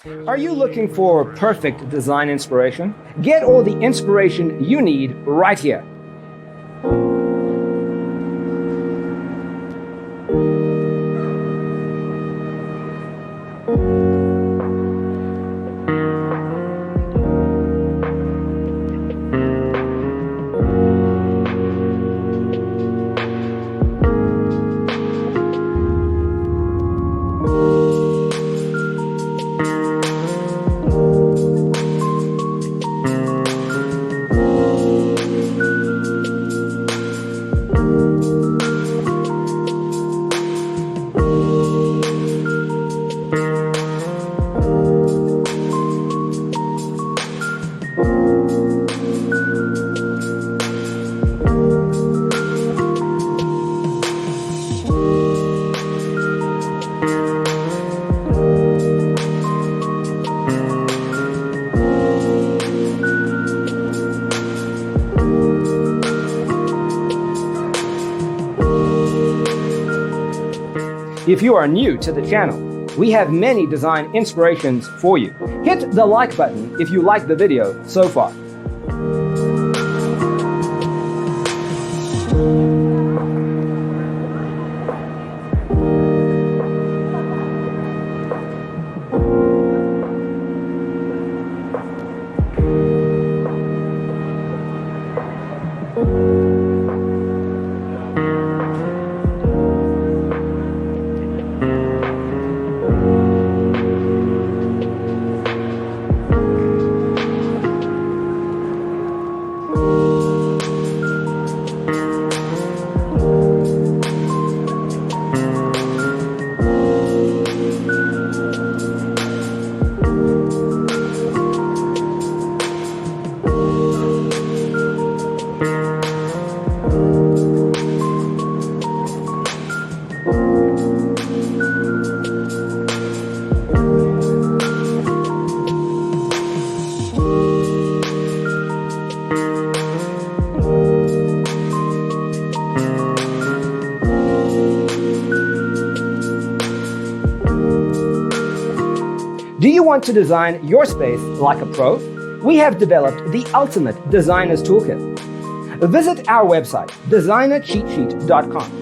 Are you looking for perfect design inspiration? Get all the inspiration you need right here. If you are new to the channel, we have many design inspirations for you. Hit the like button if you like the video so far. Do you want to design your space like a pro? We have developed the ultimate designer's toolkit. Visit our website, designercheatsheet.com.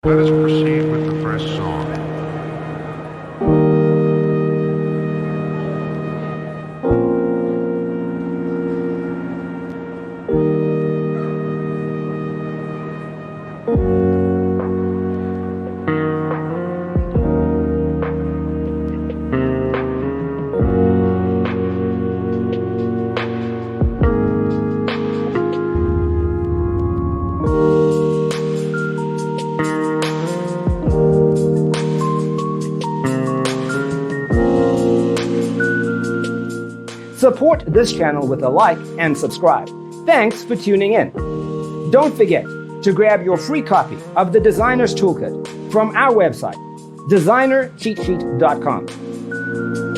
Let us proceed with the first song. Support this channel with a like and subscribe. Thanks for tuning in. Don't forget to grab your free copy of the Designer's Toolkit from our website, designercheatsheet.com.